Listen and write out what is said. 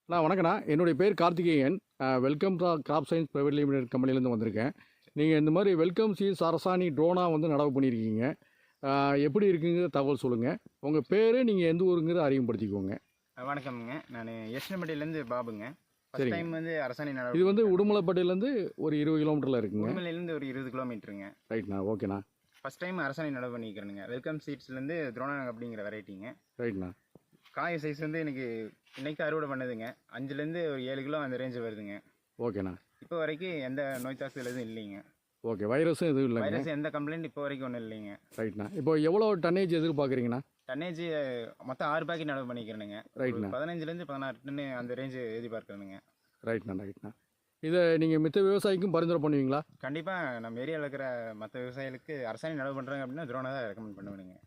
வணக்கண்ணா. என்னுடைய பேர் Karthikeyan. Welcome crop science private limited கம்பெனிலேருந்து வந்திருக்கேன். நீங்கள் இந்த மாதிரி வெல்கம் சீட்ஸ் அரசாணி ட்ரோனா வந்து நடவு பண்ணியிருக்கீங்க. எப்படி இருக்குங்கிற தகவல் சொல்லுங்கள். உங்கள் பேர், நீங்கள் எந்த ஊருங்கிறத அறிமுகப்படுத்திக்கோங்க. வணக்கம்ங்க. நான் எஸ்னம்பட்டியிலேருந்து பாபுங்க. ஃபர்ஸ்ட் டைம் வந்து அரசாணி நடவு. இது வந்து உடுமலைப்பட்டியிலேருந்து ஒரு 20 கிலோமீட்டரில் இருக்குங்க. உடுமலையிலேருந்து ஒரு 20 கிலோமீட்டருங்க. ரைட்ண்ணா, ஓகேண்ணா. ஃபர்ஸ்ட் டைம் அரசாணி நடவு பண்ணிக்கிறேனுங்க. வெல்கம் சீட்ஸ்லேருந்து த்ரோனா அப்படிங்கிற வெரைட்டிங்க. ரைட்ண்ணா. காய சைஸ் வந்து எனக்கு இன்னைக்கு அறுவடை பண்ணதுங்க. 5லேருந்து ஒரு 7 கிலோ அந்த ரேஞ்சு வருதுங்க. ஓகேண்ணா. இப்போ வரைக்கும் எந்த நோய் தாக்குதல் எதுவும் இல்லைங்க. ஓகே, வைரஸும் எதுவும் இல்லை. வைரஸ் எந்த கம்ப்ளைண்ட் இப்போ வரைக்கும் ஒன்றும் இல்லைங்க. ரைட்ண்ணா. இப்போ எவ்வளோ டன்னேஜ் எதிர்பார்க்குறீங்கண்ணா? டன்னேஜ் மொத்தம் 6 பாக்கெட் நடவு பண்ணிக்கிறேனுங்க. ரைட்ண்ணா. 15லேருந்து 16 டன்னு அந்த ரேஞ்சு எதிர்பார்க்குறேனுங்க. ரைட்ண்ணா. இதை நீங்கள் மித்த விவசாயிக்கும் பரிந்துரை பண்ணுவீங்களா? கண்டிப்பாக நம்ம ஏரியாவில் இருக்கிற மற்ற விவசாயிகளுக்கு அரசாணி நடவு பண்ணுறாங்க அப்படின்னா த்ரோனா தான் ரெக்கமெண்ட் பண்ணுவேனுங்க.